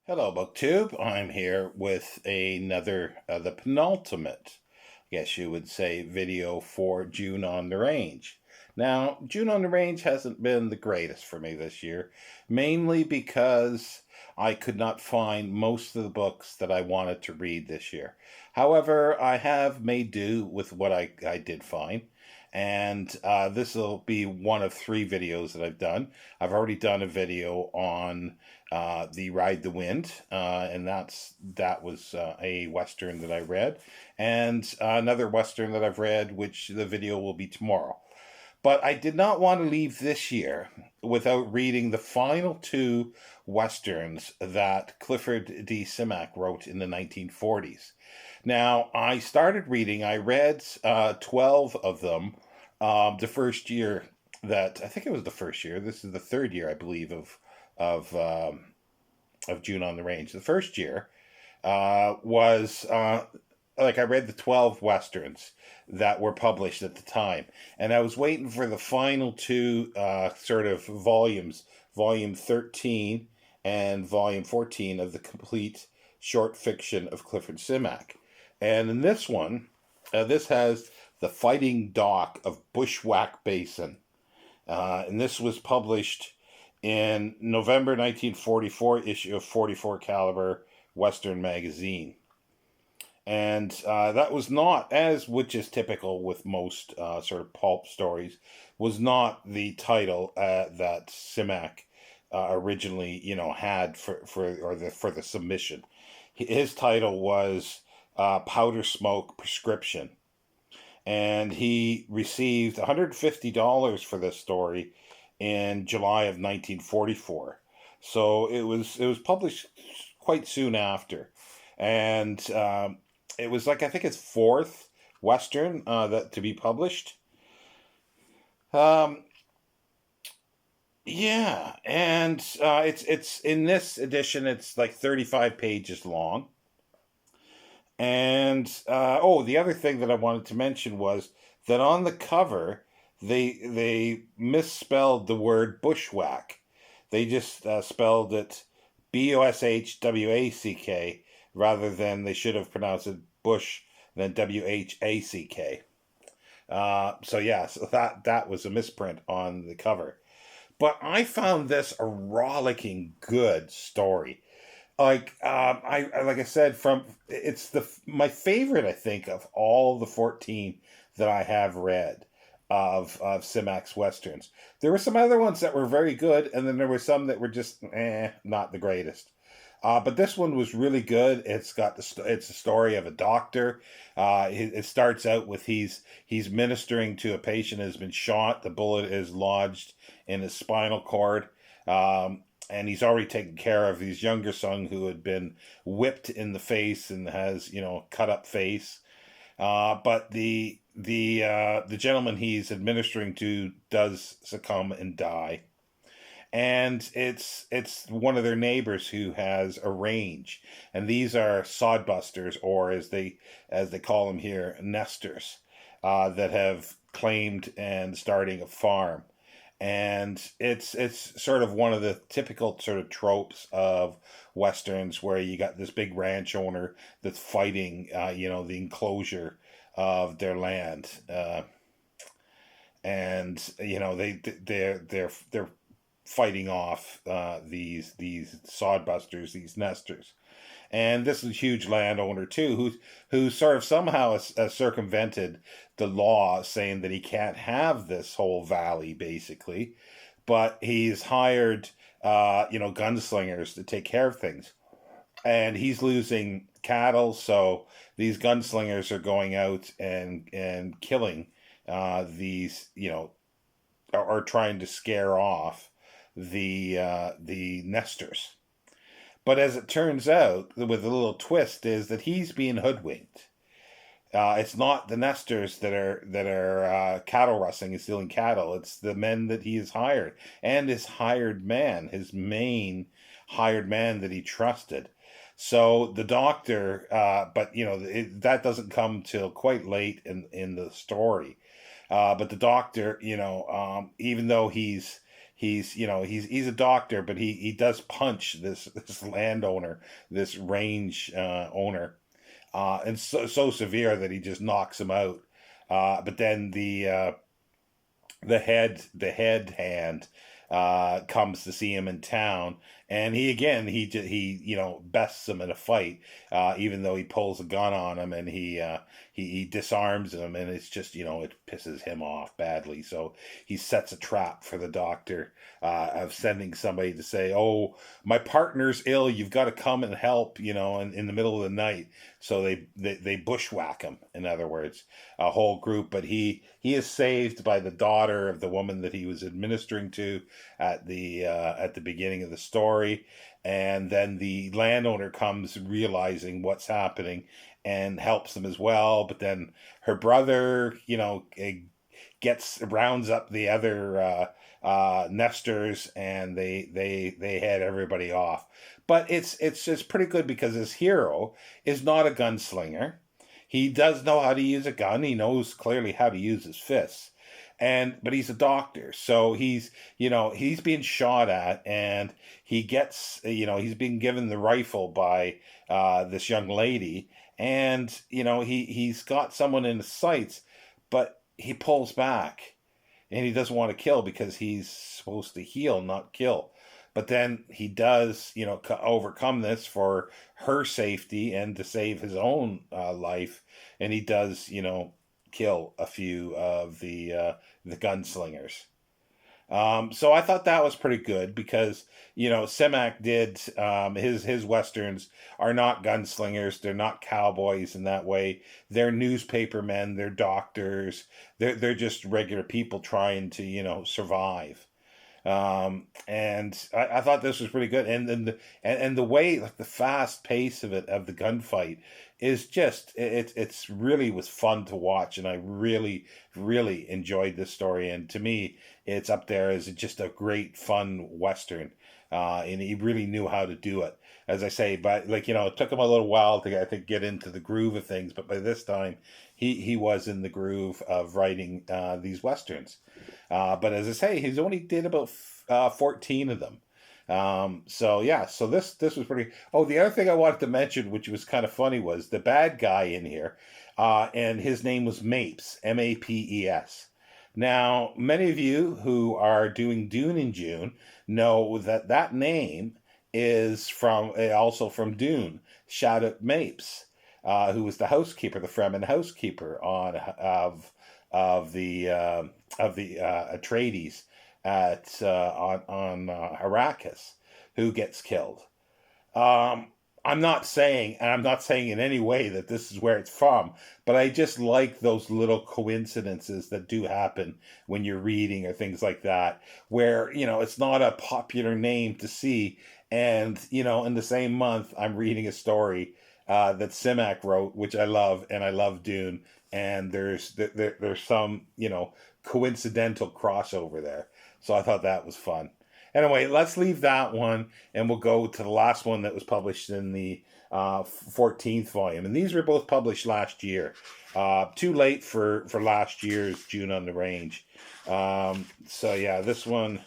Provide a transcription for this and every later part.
Hello, BookTube. I'm here with the penultimate, I guess you would say, video for June on the Range. Now, June on the Range hasn't been the greatest for me this year, mainly because I could not find most of the books that I wanted to read this year. However, I have made do with what I did find. And this will be one of three videos that I've done. I've already done a video on the Ride the Wind, and that was a Western that I read, and another Western that I've read, which the video will be tomorrow. But I did not want to leave this year without reading the final two Westerns that Clifford D. Simak wrote in the 1940s. Now, I read 12 of them the first year I think it was the first year. This is the third year, I believe, of, um, of June on the Range. The first year was like I read the 12 Westerns that were published at the time. And I was waiting for the final two sort of volumes, volume 13 and volume 14 of the complete short fiction of Clifford Simak. And in this one, this has The Fighting Dock of Bushwhack Basin. And this was published in November 1944 issue of 44 caliber Western magazine. And that was not, as which is typical with most sort of pulp stories, was not the title that Simak originally, had for the submission. His title was Powder Smoke Prescription, and he received $150 for this story in July of 1944. So it was published quite soon after, and it was like I think it's fourth Western that to be published. Um, yeah, and it's in this edition. It's like 35 pages long. And the other thing that I wanted to mention was that on the cover they misspelled the word bushwhack. They just spelled it Bushwack rather than they should have pronounced it Bush then Whack. So that was a misprint on the cover. But I found this a rollicking good story. Like I said, from it's the my favorite, I think, of all the 14 that I have read of Simak's westerns. There were some other ones that were very good, and then there were some that were just not the greatest. But this one was really good. It's a story of a doctor. It starts out with he's ministering to a patient who has been shot. The bullet is lodged in his spinal cord. And he's already taken care of his younger son who had been whipped in the face and has cut up face. But the gentleman he's administering to does succumb and die, and it's one of their neighbors who has a range, and these are sodbusters, or as they call them here, nesters, that have claimed and starting a farm. And it's sort of one of the typical sort of tropes of westerns where you got this big ranch owner that's fighting the enclosure of their land, and they're fighting off these sodbusters, these nesters. And this is a huge landowner too, who sort of somehow has circumvented the law, saying that he can't have this whole valley basically, but he's hired gunslingers to take care of things, and he's losing cattle, so these gunslingers are going out and killing these or trying to scare off the nesters. But as it turns out, with a little twist, is that he's being hoodwinked. It's not the nesters that are cattle rustling and stealing cattle. It's the men that he has hired, and his hired man, his main hired man that he trusted. So the doctor, but that doesn't come till quite late in the story. But the doctor, even though he's a doctor, but he does punch this landowner, this range owner, and so severe that he just knocks him out. But then the head hand comes to see him in town, and he bests him in a fight, even though he pulls a gun on him, and he disarms him, and it's just, it pisses him off badly. So he sets a trap for the doctor, of sending somebody to say, "Oh, my partner's ill, you've got to come and help," in the middle of the night. So they bushwhack him, in other words, a whole group. But he is saved by the daughter of the woman that he was administering to at the beginning of the story. And then the landowner comes realizing what's happening and helps them as well. But then her brother, rounds up the other nesters, and they head everybody off. But it's just pretty good because his hero is not a gunslinger. He does know how to use a gun. He knows clearly how to use his fists. But he's a doctor, so he's being shot at, and he's being given the rifle by this young lady, and he's got someone in his sights, but he pulls back, and he doesn't want to kill because he's supposed to heal, not kill. But then he does, overcome this for her safety and to save his own life, and he does, kill a few of the gunslingers. So I thought that was pretty good because Simak did his westerns are not gunslingers, they're not cowboys in that way. They're newspaper men, they're doctors, they're just regular people trying to survive. And I thought this was pretty good, and the way, like, the fast pace of the gunfight is just it's really was fun to watch, and I really really enjoyed this story, and to me it's up there as just a great fun western, and he really knew how to do it, as I say. But it took him a little while to, I think, get into the groove of things, but by this time he was in the groove of writing these westerns. But as I say, he's only did about 14 of them. So yeah, so this was pretty. Oh, the other thing I wanted to mention, which was kind of funny, was the bad guy in here, and his name was Mapes, Mapes. Now, many of you who are doing Dune in June know that name is also from Dune. Shadowt Mapes, who was the housekeeper, the Fremen housekeeper of the Atreides on Arrakis, who gets killed. I'm not saying, and I'm not saying in any way that this is where it's from, but I just like those little coincidences that do happen when you're reading or things like that, where, it's not a popular name to see. And, in the same month, I'm reading a story that Simak wrote, which I love, and I love Dune. And there's some, coincidental crossover there. So I thought that was fun. Anyway, let's leave that one, and we'll go to the last one that was published in the 14th volume. And these were both published last year. Too late for last year's June on the Range. So yeah, this one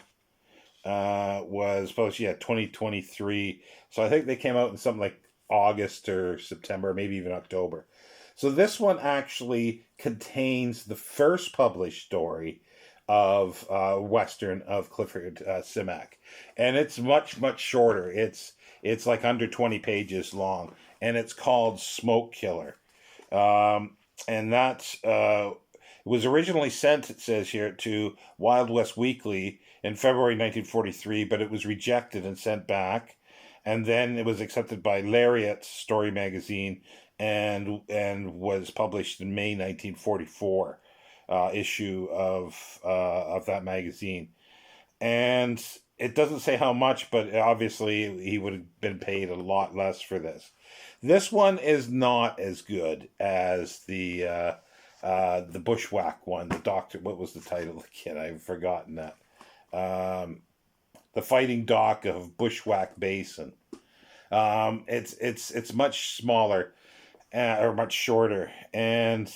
was published, 2023. So I think they came out in something like August or September, maybe even October. So this one actually contains the first published story of Western of Clifford Simak, and it's much shorter. It's like under 20 pages long, and it's called Smoke Killer. And that was originally sent, it says here, to Wild West Weekly in February 1943, but it was rejected and sent back. And then it was accepted by Lariat Story Magazine and was published in May 1944 issue of that magazine. And it doesn't say how much, but obviously he would have been paid a lot less for this. This one is not as good as the Bushwhack one. The Doctor, what was the title again? I've forgotten that. The Fighting Doc of Bushwhack Basin. It's much smaller, or much shorter, and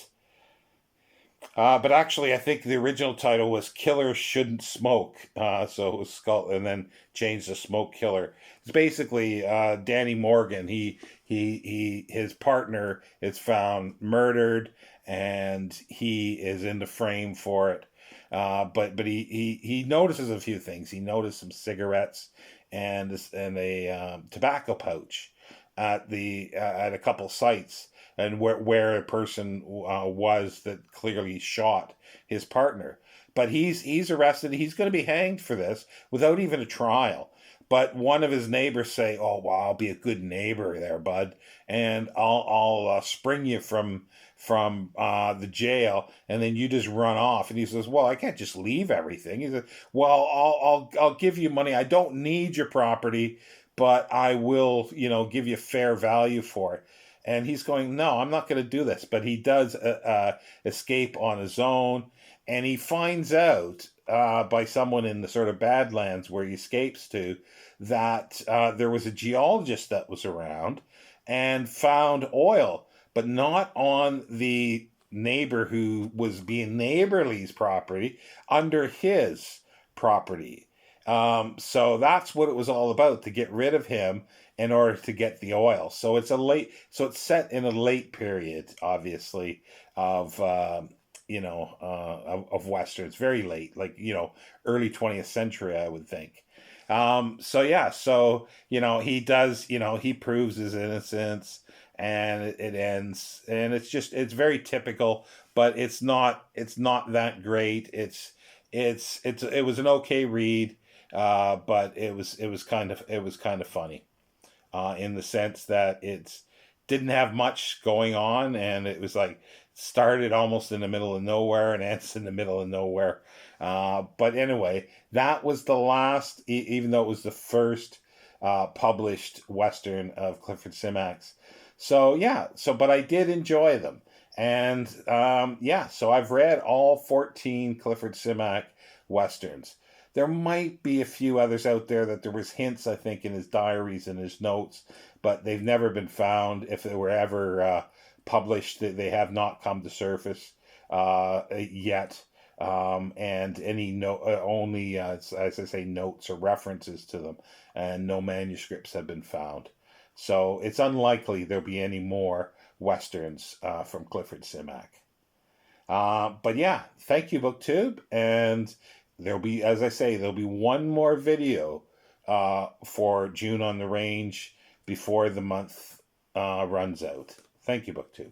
But actually, I think the original title was "Killers Shouldn't Smoke," so it was Skull, and then changed to "Smoke Killer." It's basically Danny Morgan. His partner is found murdered, and he is in the frame for it. But he notices a few things. He noticed some cigarettes and a tobacco pouch at a couple sites, and where a person was that clearly shot his partner. But he's arrested. He's going to be hanged for this without even a trial. But one of his neighbors say, "Oh, well, I'll be a good neighbor there, bud, and I'll spring you from the jail, and then you just run off." And he says, "Well, I can't just leave everything." He says, "Well, I'll give you money. I don't need your property, but I will, give you fair value for it." And he's going, "No, I'm not going to do this." But he does escape on his own, and he finds out by someone in the sort of Badlands where he escapes to that there was a geologist that was around and found oil, but not on the neighbor who was being neighborly's property, under his property. So that's what it was all about, to get rid of him in order to get the oil. So it's set in a late period, obviously, of of westerns, very late, like early 20th century, I would think. So yeah, so he does, he proves his innocence, and it ends, and it's very typical, but it's not that great. It was an okay read, but it was kind of funny, in the sense that it didn't have much going on, and it was like started almost in the middle of nowhere and ends in the middle of nowhere. But anyway, that was the last, even though it was the first published Western of Clifford Simak's. So yeah, but I did enjoy them. And yeah, so I've read all 14 Clifford Simak Westerns. There might be a few others out there that there was hints, I think, in his diaries and his notes, but they've never been found. If they were ever published, they have not come to surface yet. And any only, as I say, notes or references to them, and no manuscripts have been found. So it's unlikely there'll be any more westerns from Clifford Simak. But yeah, thank you, BookTube, and there'll be, as I say, there'll be one more video for June on the Range before the month runs out. Thank you, BookTube.